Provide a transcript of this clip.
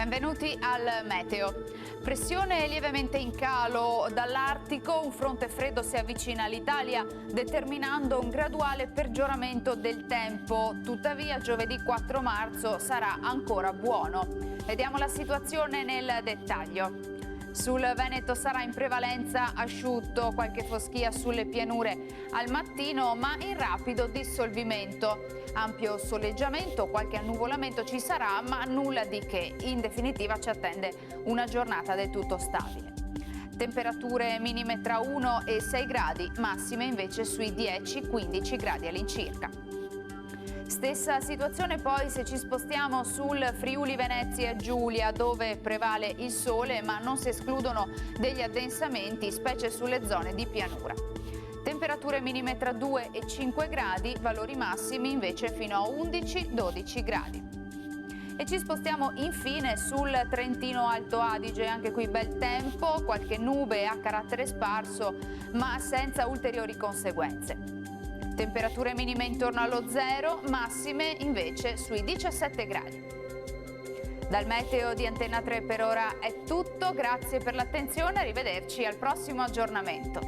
Benvenuti al meteo. Pressione lievemente in calo dall'Artico, un fronte freddo si avvicina all'Italia determinando un graduale peggioramento del tempo. Tuttavia giovedì 4 marzo sarà ancora buono. Vediamo la situazione nel dettaglio. Sul Veneto sarà in prevalenza asciutto, qualche foschia sulle pianure al mattino ma in rapido dissolvimento. Ampio soleggiamento, qualche annuvolamento ci sarà ma nulla di che. In definitiva ci attende una giornata del tutto stabile. Temperature minime tra 1 e 6 gradi, massime invece sui 10-15 gradi all'incirca. Stessa situazione poi se ci spostiamo sul Friuli Venezia Giulia, dove prevale il sole ma non si escludono degli addensamenti, specie sulle zone di pianura. Temperature minime tra 2 e 5 gradi, valori massimi invece fino a 11-12 gradi. E ci spostiamo infine sul Trentino Alto Adige, anche qui bel tempo, qualche nube a carattere sparso ma senza ulteriori conseguenze. Temperature minime intorno allo 0, massime invece sui 17 gradi. Dal meteo di Antenna 3 per ora è tutto, grazie per l'attenzione, arrivederci al prossimo aggiornamento.